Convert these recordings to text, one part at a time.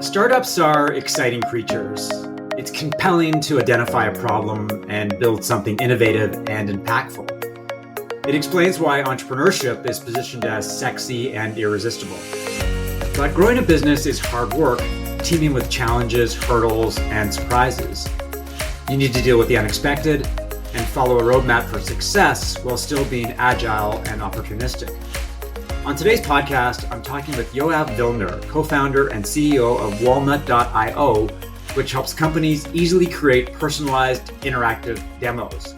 Startups are exciting creatures. It's compelling to identify a problem and build something innovative and impactful. It explains why entrepreneurship is positioned as sexy and irresistible. But growing a business is hard work, teeming with challenges, hurdles, and surprises. You need to deal with the unexpected and follow a roadmap for success while still being agile and opportunistic. On today's podcast, I'm talking with Yoav co-founder and CEO of Walnut.io, which helps companies easily create personalized interactive demos.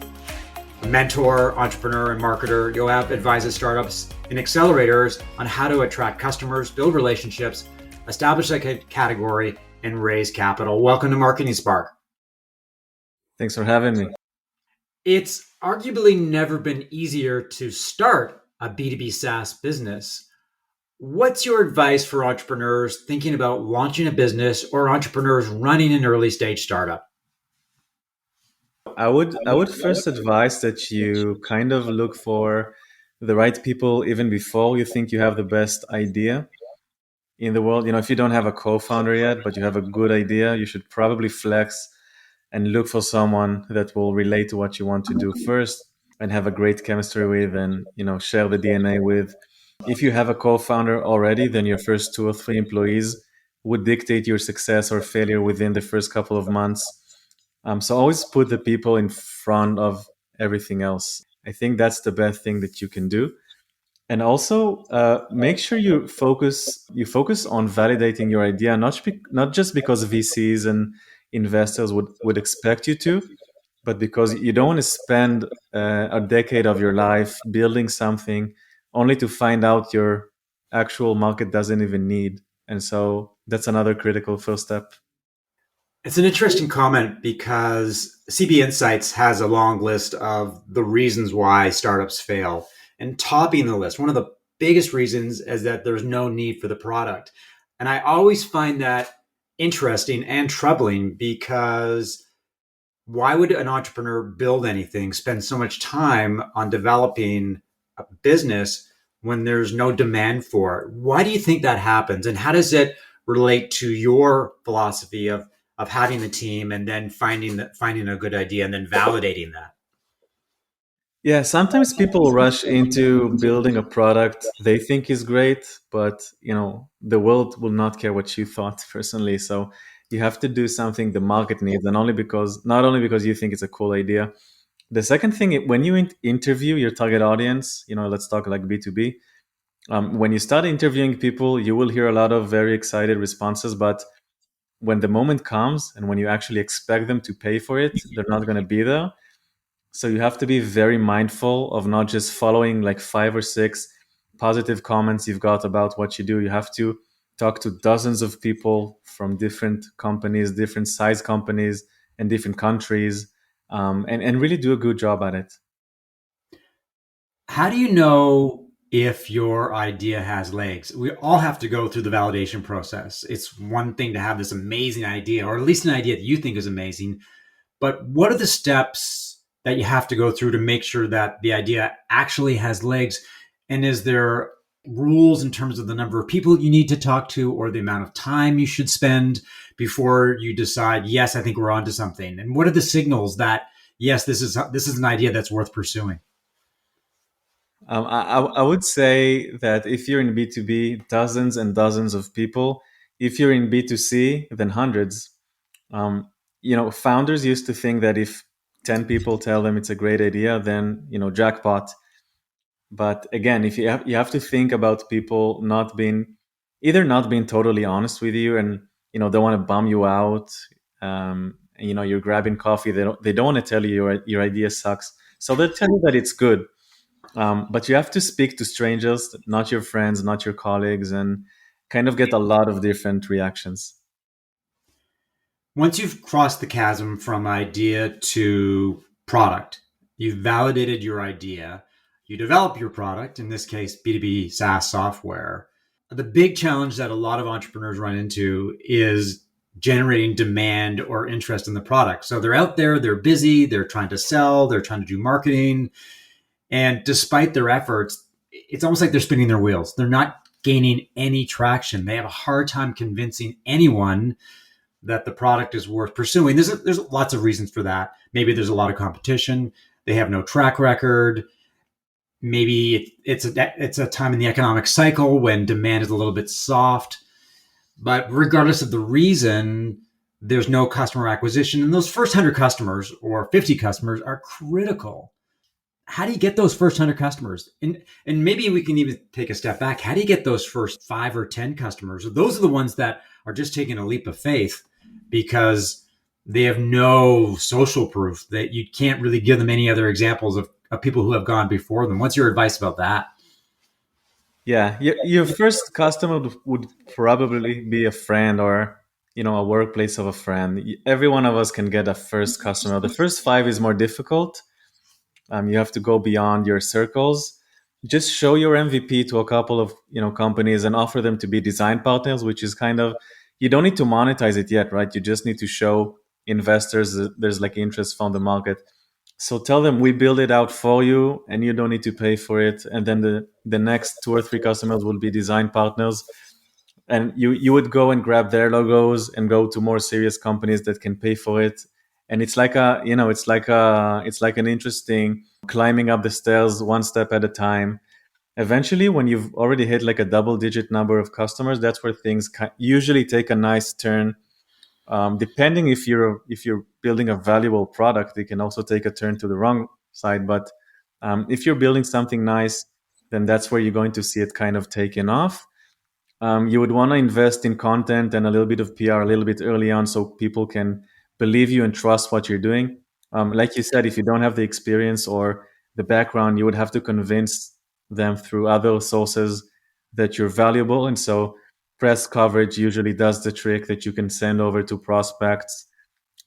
A mentor, entrepreneur, and marketer, Yoav advises startups and accelerators on how to attract customers, build relationships, establish a category, and raise capital. Welcome to Marketing Spark. Thanks for having me. It's arguably never been easier to start a B2B SaaS business. What's your advice for entrepreneurs thinking about launching a business or entrepreneurs running an early stage startup? I would first advise that you kind of look for the right people even before you think you have the best idea in the world. If you don't have a co-founder yet, but you have a good idea, you should probably flex and look for someone that will relate to what you want to do first and have a great chemistry with and, share the DNA with. If you have a co-founder already, then your first 2 or 3 employees would dictate your success or failure within the first couple of months. So always put the people in front of everything else. I think that's the best thing that you can do. And also make sure you focus on validating your idea, not just because VCs and investors would expect you to, but because you don't want to spend a decade of your life building something only to find out your actual market doesn't even need. And so that's another critical first step. It's an interesting comment because CB Insights has a long list of the reasons why startups fail. And topping the list, one of the biggest reasons is that there's no need for the product. And I always find that interesting and troubling because why would an entrepreneur build anything, spend so much time on developing a business when there's no demand for it? Why do you think that happens? And how does it relate to your philosophy of having the team and then finding a good idea and then validating that? Yeah, sometimes people rush into building a product they think is great, but the world will not care what you thought personally. So you have to do something the market needs, and not only because you think it's a cool idea. The second thing, when you interview your target audience, let's talk like B2B. When you start interviewing people, you will hear a lot of very excited responses, but when the moment comes and when you actually expect them to pay for it, they're not going to be there. So you have to be very mindful of not just following like 5 or 6 positive comments you've got about what you do. You have to talk to dozens of people from different companies, different size companies, and different countries, and really do a good job at it. How do you know if your idea has legs? We all have to go through the validation process. It's one thing to have this amazing idea, or at least an idea that you think is amazing, but what are the steps that you have to go through to make sure that the idea actually has legs? And is there rules in terms of the number of people you need to talk to or the amount of time you should spend before you decide, yes, I think we're onto something? And what are the signals that, yes, this is an idea that's worth pursuing? I would say that if you're in B2B, dozens and dozens of people. If you're in B2C, then hundreds. Founders used to think that if 10 people tell them it's a great idea, then, jackpot. But again, if you have to think about people not being totally honest with you and, they want to bum you out. You're grabbing coffee. They don't want to tell you your idea sucks. So they'll tell you that it's good. But you have to speak to strangers, not your friends, not your colleagues, and kind of get a lot of different reactions. Once you've crossed the chasm from idea to product, you've validated your idea, you develop your product, in this case, B2B SaaS software. The big challenge that a lot of entrepreneurs run into is generating demand or interest in the product. So they're out there, they're busy, they're trying to sell, they're trying to do marketing. And despite their efforts, it's almost like they're spinning their wheels. They're not gaining any traction. They have a hard time convincing anyone that the product is worth pursuing. There's lots of reasons for that. Maybe there's a lot of competition. They have no track record. Maybe it's a time in the economic cycle when demand is a little bit soft. But regardless of the reason, there's no customer acquisition. And those first 100 customers or 50 customers are critical. How do you get those first 100 customers? And maybe we can even take a step back. How do you get those first 5 or 10 customers? Those are the ones that are just taking a leap of faith because they have no social proof, that you can't really give them any other examples of people who have gone before them. What's your advice about that? Yeah, your first customer would probably be a friend or a workplace of a friend. Every one of us can get a first customer. The first five is more difficult. You have to go beyond your circles. Just show your MVP to a couple of companies and offer them to be design partners, which is kind of, you don't need to monetize it yet, right? You just need to show investors that there's like interest from the market. So tell them we build it out for you and you don't need to pay for it. And then the next two or three customers will be design partners. And you would go and grab their logos and go to more serious companies that can pay for it. And it's like it's like an interesting climbing up the stairs one step at a time. Eventually, when you've already hit like a double digit number of customers, that's where things usually take a nice turn. Depending if you're building a valuable product, it can also take a turn to the wrong side. But if you're building something nice, then that's where you're going to see it kind of taken off. You would want to invest in content and a little bit of PR a little bit early on so people can believe you and trust what you're doing. Like you said, if you don't have the experience or the background, you would have to convince them through other sources that you're valuable. And so press coverage usually does the trick, that you can send over to prospects,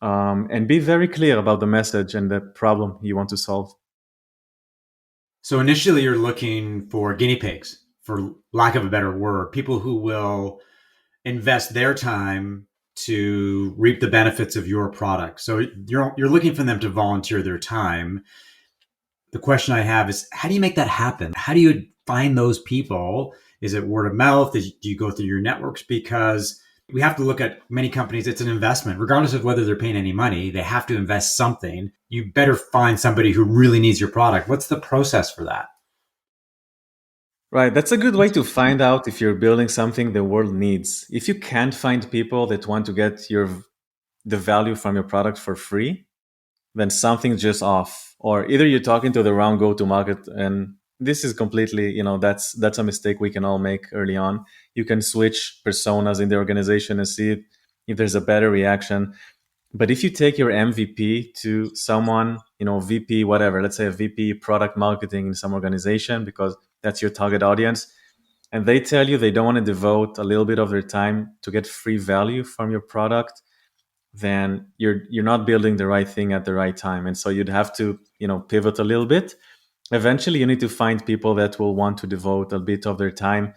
and be very clear about the message and the problem you want to solve. So initially, you're looking for guinea pigs, for lack of a better word, people who will invest their time to reap the benefits of your product. So you're looking for them to volunteer their time. The question I have is, how do you make that happen? How do you find those people? Is it word of mouth? Do you go through your networks? Because we have to look at many companies, it's an investment. Regardless of whether they're paying any money, they have to invest something. You better find somebody who really needs your product. What's the process for that? Right, that's a good way to find out if you're building something the world needs. If you can't find people that want to get the value from your product for free, then something's just off. Or either you're talking to the wrong go-to-market, and this is completely, that's a mistake we can all make early on. You can switch personas in the organization and see if there's a better reaction. But if you take your MVP to someone, VP, whatever, let's say a VP product marketing in some organization, because that's your target audience, and they tell you they don't want to devote a little bit of their time to get free value from your product, then you're not building the right thing at the right time. And so you'd have to, pivot a little bit. Eventually, you need to find people that will want to devote a bit of their time.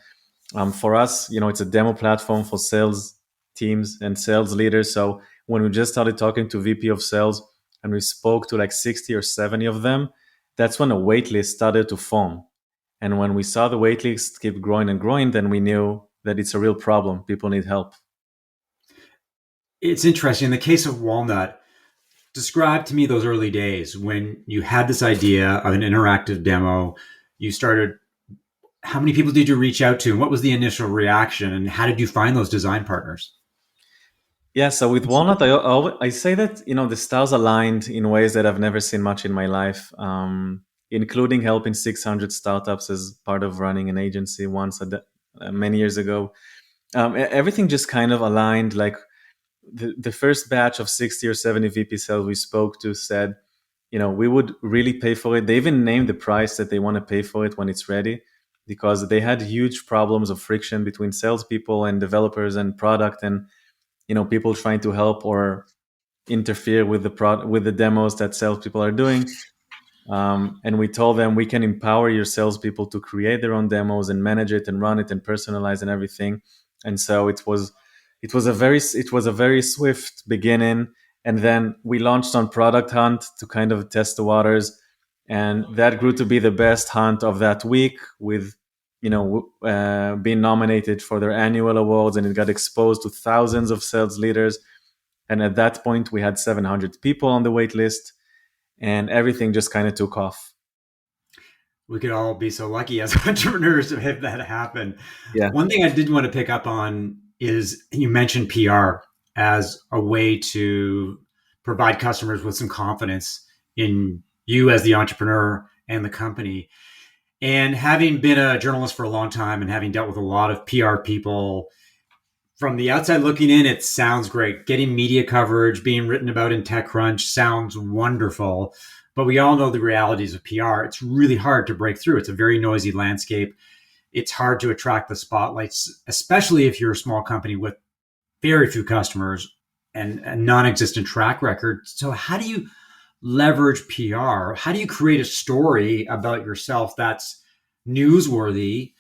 For us, it's a demo platform for sales teams and sales leaders. So when we just started talking to VP of sales and we spoke to like 60 or 70 of them, that's when a wait list started to form. And when we saw the wait list keep growing and growing, then we knew that it's a real problem. People need help. It's interesting. In the case of Walnut, describe to me those early days when you had this idea of an interactive demo. You started, how many people did you reach out to? And what was the initial reaction? And how did you find those design partners? Yeah, so with Walnut, I say that the stars aligned in ways that I've never seen much in my life, including helping 600 startups as part of running an agency once many years ago. Everything just kind of aligned. Like the first batch of 60 or 70 VP sales we spoke to said, we would really pay for it. They even named the price that they want to pay for it when it's ready, because they had huge problems of friction between salespeople and developers and product, and people trying to help or interfere with with the demos that salespeople are doing. And we told them we can empower your salespeople to create their own demos and manage it and run it and personalize and everything. And so it was a very swift beginning. And then we launched on Product Hunt to kind of test the waters, and that grew to be the best hunt of that week, with being nominated for their annual awards, and it got exposed to thousands of sales leaders. And at that point, we had 700 people on the wait list, and everything just kind of took off. We could all be so lucky as entrepreneurs to have that happen. Yeah. One thing I did want to pick up on is you mentioned PR as a way to provide customers with some confidence in you as the entrepreneur and the company. And having been a journalist for a long time and having dealt with a lot of PR people, from the outside looking in, it sounds great. Getting media coverage, being written about in TechCrunch sounds wonderful. But we all know the realities of PR. It's really hard to break through. It's a very noisy landscape. It's hard to attract the spotlights, especially if you're a small company with very few customers and a non-existent track record. So how do you leverage PR? How do you create a story about yourself that's newsworthy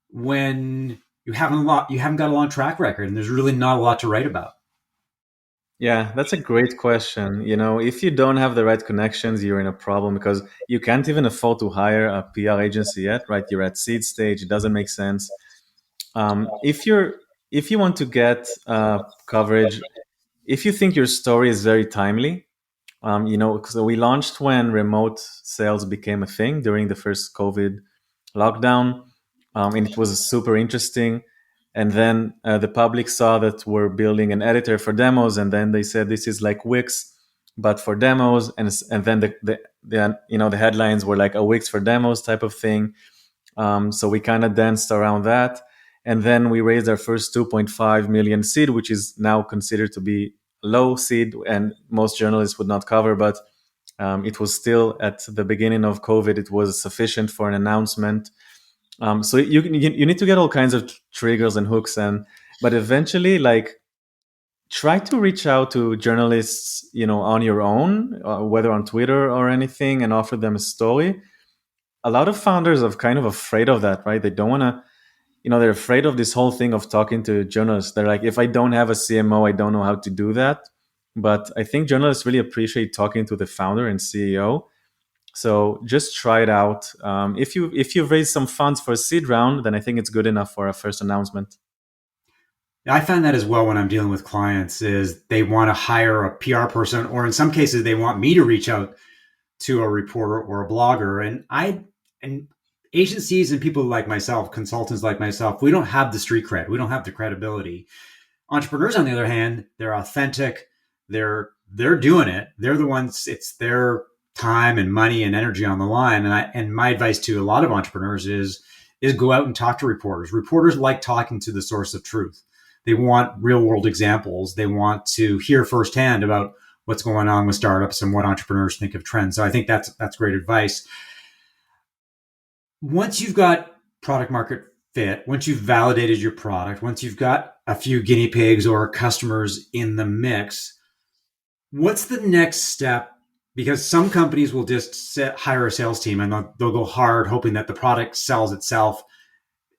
when you haven't got a long track record and there's really not a lot to write about? Yeah, that's a great question. If you don't have the right connections, you're in a problem because you can't even afford to hire a PR agency yet, right? You're at seed stage. It doesn't make sense. If you want to get coverage, if you think your story is very timely, so we launched when remote sales became a thing during the first COVID lockdown, and it was super interesting. And then the public saw that we're building an editor for demos, and then they said this is like Wix, but for demos. And then the headlines were like a Wix for demos type of thing. So we kind of danced around that, and then we raised our first 2.5 million seed, which is now considered to be low seed, and most journalists would not cover, but it was still at the beginning of COVID. It was sufficient for an announcement. So you need to get all kinds of triggers and hooks, but eventually, like, try to reach out to journalists, on your own, whether on Twitter or anything, and offer them a story. A lot of founders are kind of afraid of that, right? They don't want to, they're afraid of this whole thing of talking to journalists. They're like, if I don't have a CMO, I don't know how to do that. But I think journalists really appreciate talking to the founder and CEO. So just try it out. If you've raised some funds for a seed round, then I think it's good enough for a first announcement. I find that as well when I'm dealing with clients is they want to hire a PR person, or in some cases they want me to reach out to a reporter or a blogger. And agencies and people like myself, consultants like myself, we don't have the street cred. We don't have the credibility. Entrepreneurs, on the other hand, they're authentic. They're doing it. They're the ones. It's their time and money and energy on the line. And my advice to a lot of entrepreneurs is go out and talk to reporters. Reporters like talking to the source of truth. They want real world examples. They want to hear firsthand about what's going on with startups and what entrepreneurs think of trends. So I think that's great advice. Once you've got product market fit, once you've validated your product, once you've got a few guinea pigs or customers in the mix, what's the next step? Because some companies will just hire a sales team and they'll go hard hoping that the product sells itself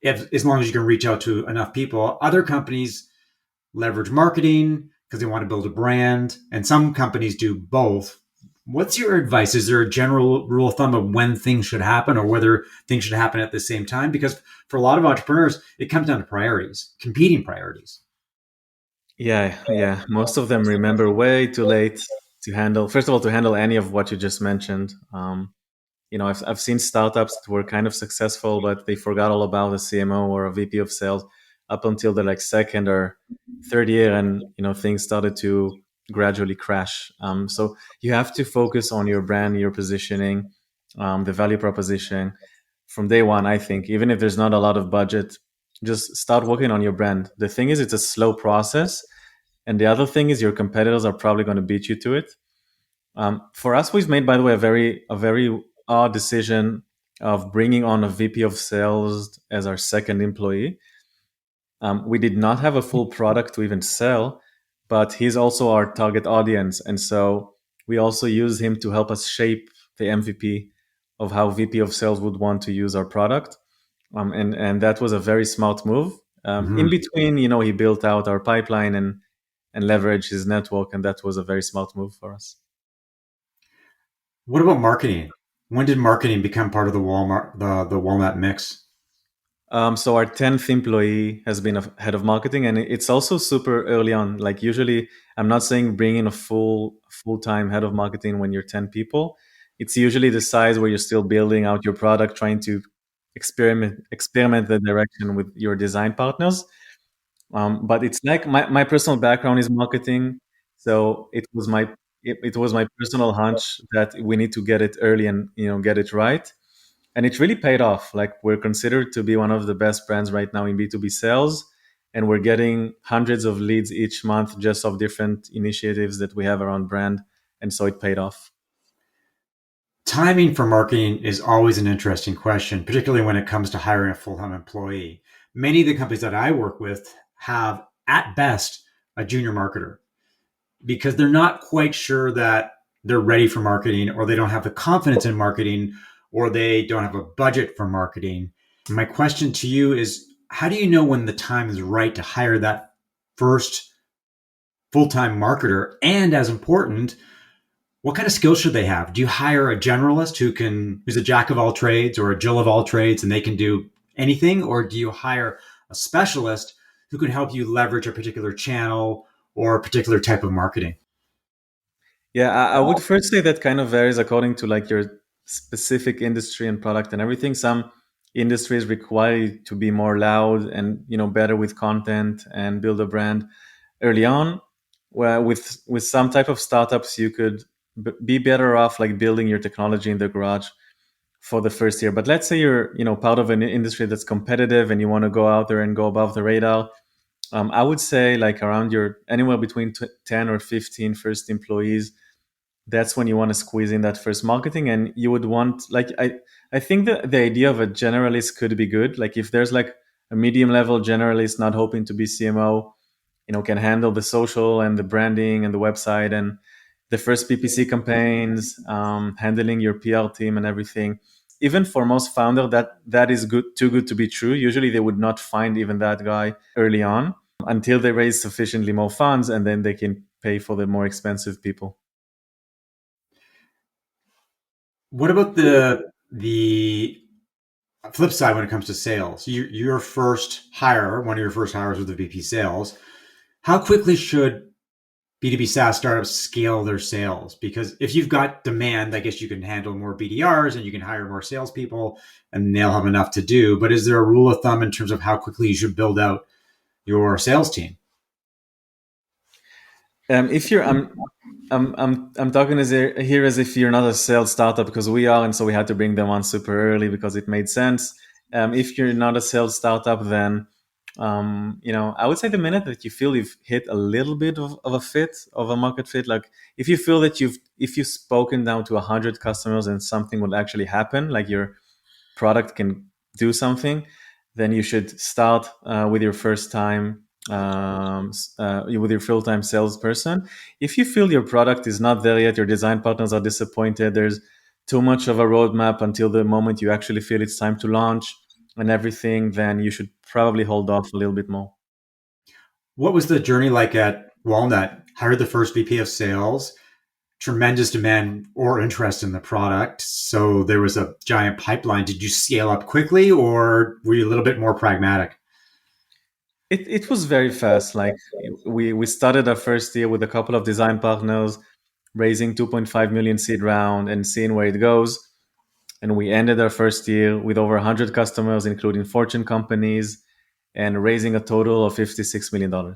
as long as you can reach out to enough people. Other companies leverage marketing because they want to build a brand, and some companies do both. What's your advice? Is there a general rule of thumb of when things should happen or whether things should happen at the same time? Because for a lot of entrepreneurs, it comes down to priorities, competing priorities. Yeah. Most of them remember way too late to handle, first of all, to handle any of what you just mentioned. I've seen startups that were kind of successful, but they forgot all about a CMO or a VP of sales up until the like second or third year, and things started to gradually crash. So you have to focus on your brand, your positioning, the value proposition from day one. I think even if there's not a lot of budget, just start working on your brand. The thing is, it's a slow process, and the other thing is your competitors are probably going to beat you to it. For us, we've made, by the way, a very odd decision of bringing on a VP of sales as our second employee. We did not have a full product to even sell, but he's also our target audience. And so we also use him to help us shape the MVP of how VP of sales would want to use our product. And that was a very smart move. In Mm-hmm. between, he built out our pipeline and leveraged his network. And that was a very smart move for us. What about marketing? When did marketing become part of the Walmart mix? So our 10th employee has been a head of marketing, and it's also super early on. Like usually, I'm not saying bring in a full-time head of marketing when you're 10 people. It's usually the size where you're still building out your product, trying to experiment the direction with your design partners. But it's like my personal background is marketing, so it was my personal hunch that we need to get it early and get it right, and it really paid off. Like we're considered to be one of the best brands right now in B2B sales, and we're getting hundreds of leads each month just of different initiatives that we have around brand, and so it paid off. Timing for marketing is always an interesting question, particularly when it comes to hiring a full time employee. Many of the companies that I work with have, at best, a junior marketer because they're not quite sure that they're ready for marketing, or they don't have the confidence in marketing, or they don't have a budget for marketing. My question to you is, how do you know when the time is right to hire that first full time marketer? And as important, what kind of skills should they have? Do you hire a generalist who's a jack of all trades or a Jill of all trades and they can do anything? Or do you hire a specialist who can help you leverage a particular channel or a particular type of marketing? Yeah, I would first say that kind of varies according to like your specific industry and product and everything. Some industries require you to be more loud and better with content and build a brand early on. Where with some type of startups, you could be better off like building your technology in the garage for the first year. But let's say you're part of an industry that's competitive and you want to go out there and go above the radar. I would say like around your anywhere between 10 or 15 first employees, that's when you want to squeeze in that first marketing. And you would want like I think the idea of a generalist could be good. Like if there's like a medium level generalist not hoping to be CMO, can handle the social and the branding and the website and the first PPC campaigns, handling your PR team and everything. Even for most founder, that is good, too good to be true. Usually they would not find even that guy early on until they raise sufficiently more funds, and then they can pay for the more expensive people. What about the flip side when it comes to sales? Your first hire, one of your first hires with the VP sales. How quickly should B2B SaaS startups scale their sales? Because if you've got demand, I guess you can handle more BDRs and you can hire more salespeople and they'll have enough to do. But is there a rule of thumb in terms of how quickly you should build out your sales team? If you're, I'm talking here as if you're not a sales startup, because we are, and so we had to bring them on super early because it made sense. If you're not a sales startup, then I would say the minute that you feel you've hit a little bit of a fit, of a market fit, like if you feel that if you've spoken down to 100 customers and something will actually happen, like your product can do something, then you should start with your first time with your full-time salesperson. If you feel your product is not there yet, your design partners are disappointed, there's too much of a roadmap until the moment you actually feel it's time to launch and everything, then you should probably hold off a little bit more. What was the journey like at Walnut? Hired the first VP of sales, tremendous demand or interest in the product. So there was a giant pipeline. Did you scale up quickly or were you a little bit more pragmatic? It was very fast. Like we started our first year with a couple of design partners, raising 2.5 million seed round and seeing where it goes. And we ended our first year with over 100 customers, including Fortune companies, and raising a total of $56 million.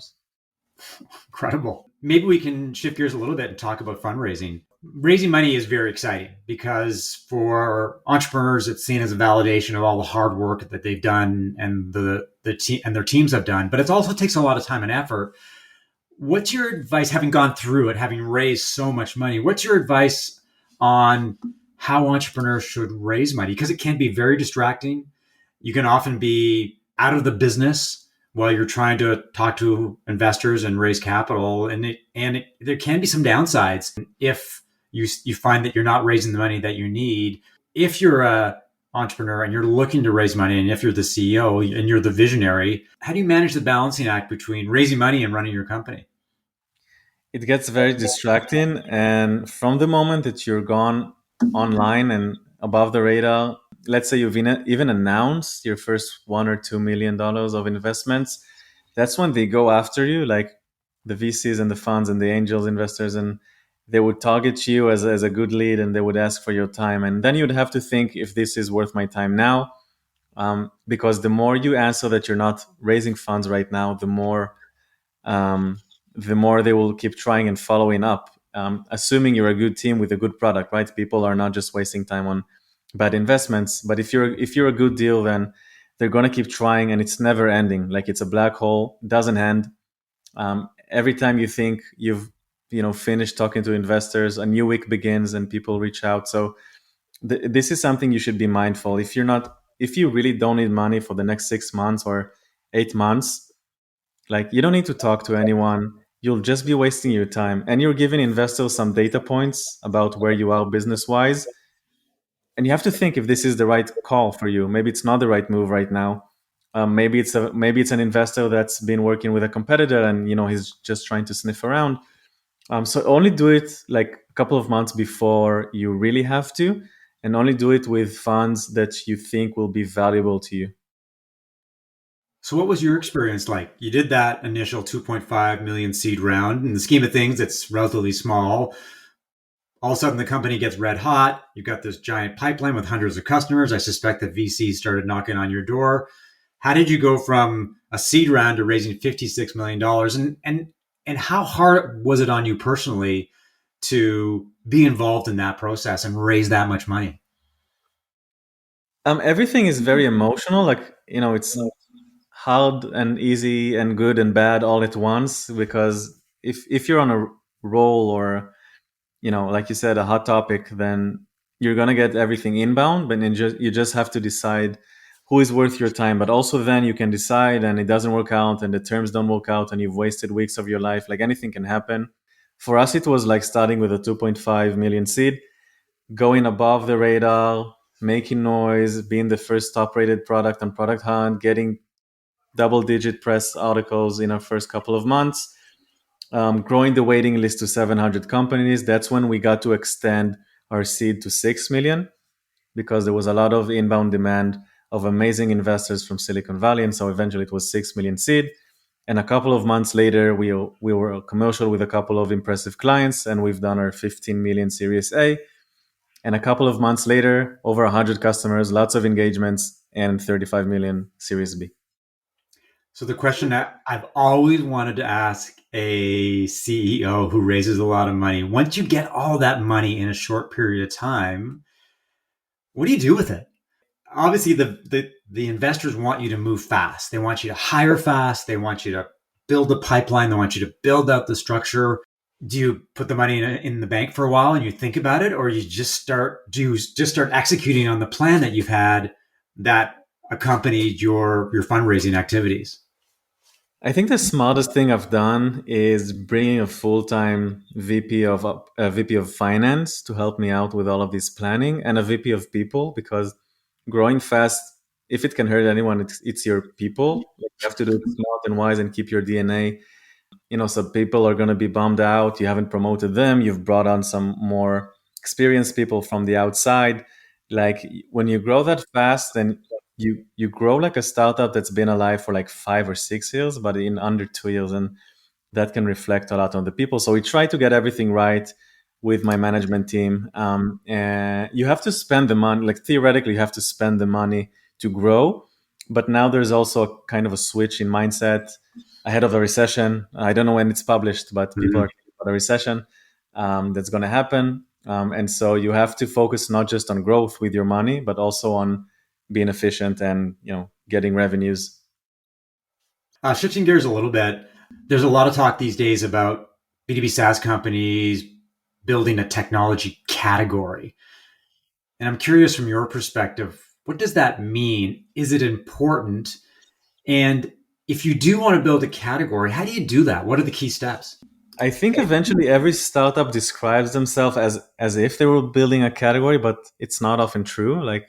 Incredible. Maybe we can shift gears a little bit and talk about fundraising. Raising money is very exciting because for entrepreneurs, it's seen as a validation of all the hard work that they've done and the team and their teams have done. But it also takes a lot of time and effort. What's your advice, having gone through it, having raised so much money? What's your advice on how entrepreneurs should raise money? Because it can be very distracting. You can often be out of the business while you're trying to talk to investors and raise capital, and there can be some downsides if you find that you're not raising the money that you need. If you're a entrepreneur and you're looking to raise money, and if you're the CEO and you're the visionary, how do you manage the balancing act between raising money and running your company? It gets very distracting. And from the moment that you're gone online and above the radar, let's say you've even announced your first $1 or $2 million of investments, that's when they go after you, like the VCs and the funds and the angels investors, and they would target you as a good lead, and they would ask for your time. And then you'd have to think if this is worth my time now, because the more you answer that you're not raising funds right now, um, the more they will keep trying and following up, assuming you're a good team with a good product, right? People are not just wasting time on bad investments. But if you're a good deal, then they're going to keep trying, and it's never ending. Like it's a black hole, doesn't end. Every time you think you've finished talking to investors, a new week begins and people reach out. So this is something you should be mindful. If you really don't need money for the next 6 months or 8 months, like you don't need to talk to anyone. You'll just be wasting your time, and you're giving investors some data points about where you are business wise. And you have to think if this is the right call for you. Maybe it's not the right move right now. Maybe it's an investor that's been working with a competitor, and he's just trying to sniff around. So only do it like a couple of months before you really have to, and only do it with funds that you think will be valuable to you. So, what was your experience like? You did that initial 2.5 million seed round. In the scheme of things, it's relatively small. All of a sudden, the company gets red hot. You've got this giant pipeline with hundreds of customers. I suspect that VCs started knocking on your door. How did you go from a seed round to raising $56 million? And how hard was it on you personally to be involved in that process and raise that much money? Everything is very emotional. Like it's hard and easy and good and bad all at once, because if you're on a roll, or like you said, a hot topic, then you're gonna get everything inbound, but then you just have to decide who is worth your time. But also then you can decide and it doesn't work out and the terms don't work out and you've wasted weeks of your life. Like anything can happen. For us, it was like starting with a 2.5 million seed, going above the radar, making noise, being the first top rated product on Product Hunt, getting double digit press articles in our first couple of months, growing the waiting list to 700 companies. That's when we got to extend our seed to 6 million, because there was a lot of inbound demand of amazing investors from Silicon Valley. And so eventually it was 6 million seed. And a couple of months later, we were commercial with a couple of impressive clients, and we've done our 15 million Series A. And a couple of months later, over 100 customers, lots of engagements, and 35 million Series B. So the question that I've always wanted to ask a CEO who raises a lot of money, once you get all that money in a short period of time, what do you do with it? Obviously the investors want you to move fast. They want you to hire fast. They want you to build the pipeline. They want you to build out the structure. Do you put the money in the bank for a while and you think about it, or do you just start executing on the plan that you've had that accompanied your fundraising activities? I think the smartest thing I've done is bringing a full-time VP of finance to help me out with all of this planning, and a VP of people, because growing fast, if it can hurt anyone, it's your people. You have to do it smart and wise and keep your DNA. So people are going to be bummed out. You haven't promoted them. You've brought on some more experienced people from the outside. Like when you grow that fast, then you grow like a startup that's been alive for like 5 or 6 years, but in under 2 years, and that can reflect a lot on the people. So we try to get everything right with my management team. And you have to spend the money. Like theoretically, you have to spend the money to grow, but now there's also a kind of a switch in mindset ahead of the recession. I don't know when it's published, but people Mhm. are talking about a recession that's going to happen. And so you have to focus not just on growth with your money, but also on being efficient and getting revenues. Shifting gears a little bit, there's a lot of talk these days about B2B SaaS companies building a technology category. And I'm curious from your perspective, what does that mean? Is it important? And if you do want to build a category, how do you do that? What are the key steps? I think eventually every startup describes themselves as if they were building a category, but it's not often true. Like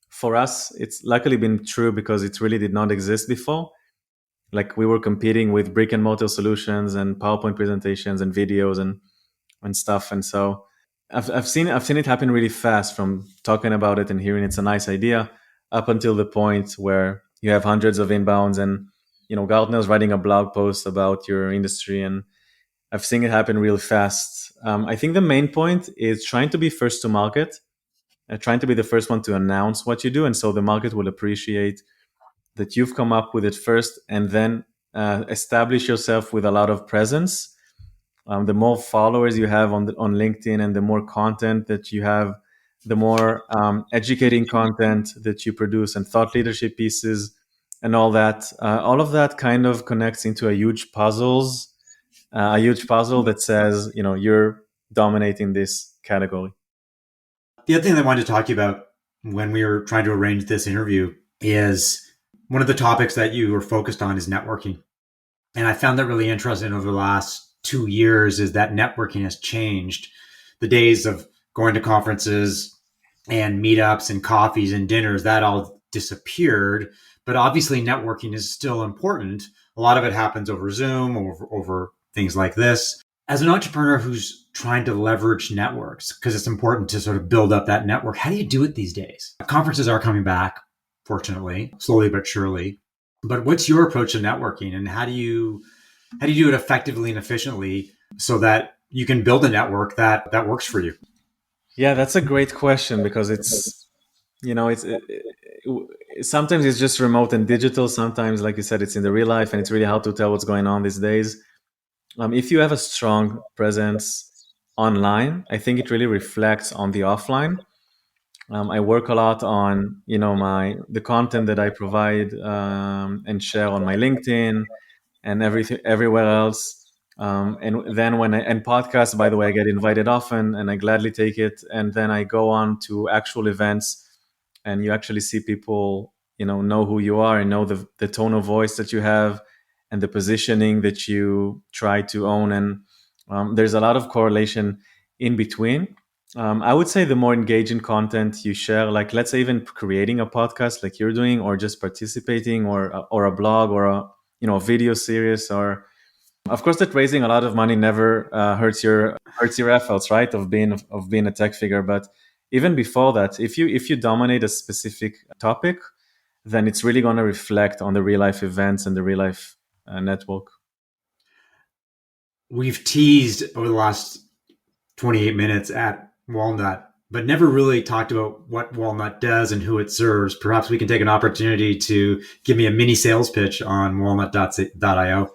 for us, it's luckily been true because it really did not exist before. Like we were competing with brick and mortar solutions and PowerPoint presentations and videos and stuff. And so I've seen it happen really fast, from talking about it and hearing it's a nice idea up until the point where you have hundreds of inbounds, and Gartner's writing a blog post about your industry, and I've seen it happen real fast. I think the main point is trying to be first to market, trying to be the first one to announce what you do, and so the market will appreciate that you've come up with it first, and then establish yourself with a lot of presence. The more followers you have on LinkedIn, and the more content that you have, the more educating content that you produce, and thought leadership pieces, and all of that kind of connects into a huge puzzle that says, you're dominating this category. The other thing I wanted to talk to you about when we were trying to arrange this interview is one of the topics that you were focused on is networking. And I found that really interesting over the last 2 years is that networking has changed. The days of going to conferences and meetups and coffees and dinners, that all disappeared. But obviously networking is still important. A lot of it happens over Zoom, over things like this. As an entrepreneur who's trying to leverage networks, because it's important to sort of build up that network, how do you do it these days? Conferences are coming back, fortunately, slowly but surely. But what's your approach to networking, and how do you do it effectively and efficiently so that you can build a network that works for you? Yeah, that's a great question, because sometimes it's just remote and digital. Sometimes, like you said, it's in the real life, and it's really hard to tell what's going on these days. If you have a strong presence online, I think it really reflects on the offline. I work a lot on the content that I provide and share on my LinkedIn and everywhere else. And then and podcasts, by the way, I get invited often, and I gladly take it. And then I go on to actual events, and you actually see people know who you are, and know the tone of voice that you have, and the positioning that you try to own. And there's a lot of correlation in between. I would say the more engaging content you share, like let's say even creating a podcast like you're doing, or just participating, or a blog, or a video series, or of course that raising a lot of money never hurts your efforts, right? Of being a tech figure. But even before that, if you dominate a specific topic, then it's really going to reflect on the real life events and the real life network. We've teased over the last 28 minutes at Walnut, but never really talked about what Walnut does and who it serves. Perhaps we can take an opportunity to give me a mini sales pitch on walnut.io.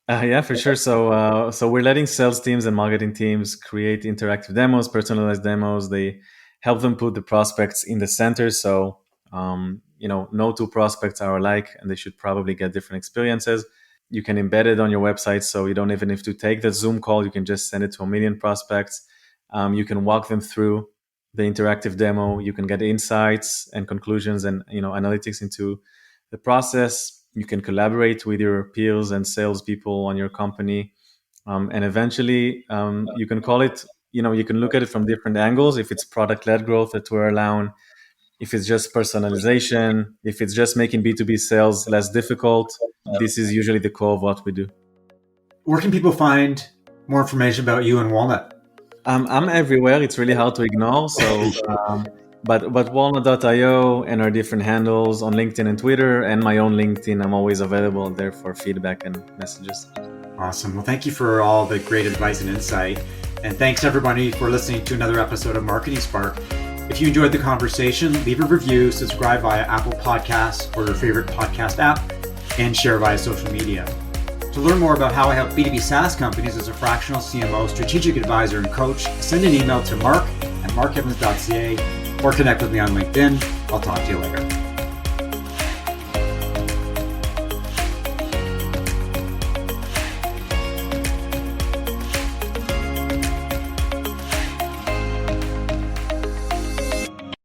Yeah, for sure. So we're letting sales teams and marketing teams create interactive demos, personalized demos. They help them put the prospects in the center. So no two prospects are alike, and they should probably get different experiences. You can embed it on your website, so you don't even have to take the Zoom call. You can just send it to 1 million prospects. You can walk them through the interactive demo. You can get insights and conclusions and analytics into the process. You can collaborate with your peers and salespeople on your company, and eventually you can call it. You can look at it from different angles. If it's product-led growth that we're allowing, if it's just personalization, if it's just making B2B sales less difficult, this is usually the core of what we do. Where can people find more information about you and Walnut? I'm everywhere. It's really hard to ignore. So, but walnut.io and our different handles on LinkedIn and Twitter, and my own LinkedIn, I'm always available there for feedback and messages. Awesome. Well, thank you for all the great advice and insight. And thanks everybody for listening to another episode of Marketing Spark. If you enjoyed the conversation, leave a review, subscribe via Apple Podcasts or your favorite podcast app, and share via social media. To learn more about how I help B2B SaaS companies as a fractional CMO, strategic advisor, and coach, send an email to mark@markevans.ca or connect with me on LinkedIn. I'll talk to you later.